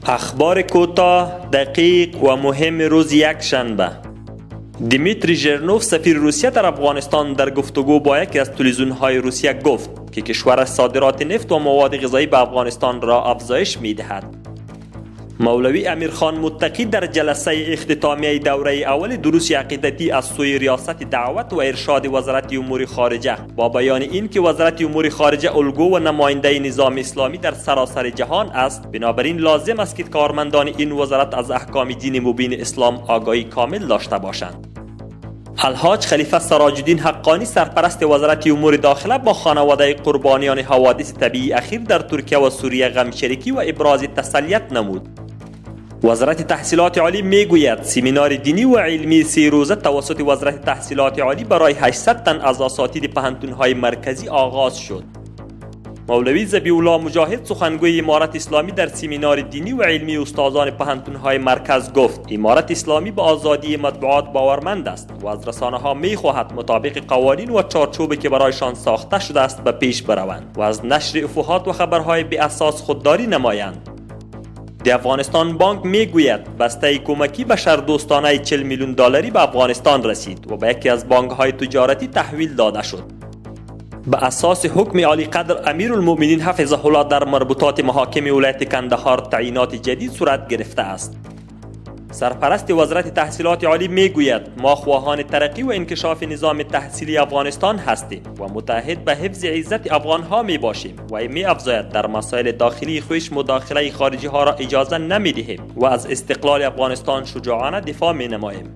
اخبار کوتاه، دقیق و مهم روز یکشنبه. دیمیتری ژرنوف سفیر روسیه در افغانستان در گفتگو با یکی از تلویزیون‌های روسیه گفت که کشورش صادرات نفت و مواد غذایی به افغانستان را افزایش می‌دهد. مولوی امیرخان متقی در جلسه اختتامیه دوره اول دروس عقیدتی از سوی ریاست دعوت و ارشاد وزارت امور خارجه با بیان اینکه وزارت امور خارجه الگو و نماینده نظام اسلامی در سراسر جهان است، بنابراین لازم است که کارمندان این وزارت از احکام دین مبین اسلام آگاهی کامل داشته باشند. الحاج خلیفه سراج الدین حقانی سرپرست وزارت امور داخله با خانواده قربانیان حوادث طبیعی اخیر در ترکیه و سوریه غمشریکی و ابراز تسلیت نمود. وزارت تحصیلات عالی میگوید سمینار دینی و علمی 3 روزه توسط وزارت تحصیلات عالی برای 800 تن از اساتید پوهنتون‌های مرکزی آغاز شد. مولوی ذبیح الله مجاهد سخنگوی امارت اسلامی در سمینار دینی و علمی استادان پوهنتون‌های مرکز گفت امارت اسلامی به آزادی مطبوعات باورمند است و از رسانه‌ها می‌خواهد مطابق قوانین و چارچوبی که برایشان ساخته شده است به پیش بروند و از نشر افواهات و خبرهای بی اساس خودداری نمایند. دی افغانستان بانک میگوید بسته کمکی بشردوستانه 40 میلیون دلاری به افغانستان رسید و به یکی از بانک‌های تجارتی تحویل داده شد. به اساس حکم عالی قدر امیرالمؤمنین حفظه الله در مربوطات محاکم ولایت کندهار تعیینات جدید صورت گرفته است. سرپرست وزارت تحصیلات عالی میگوید ما خواهان ترقی و انکشاف نظام تحصیلی افغانستان هستیم و متعهد به حفظ عزت افغانها می باشیم و می افزاید در مسائل داخلی خویش مداخله خارجی ها را اجازه نمی دهیم و از استقلال افغانستان شجاعانه دفاع می نماییم.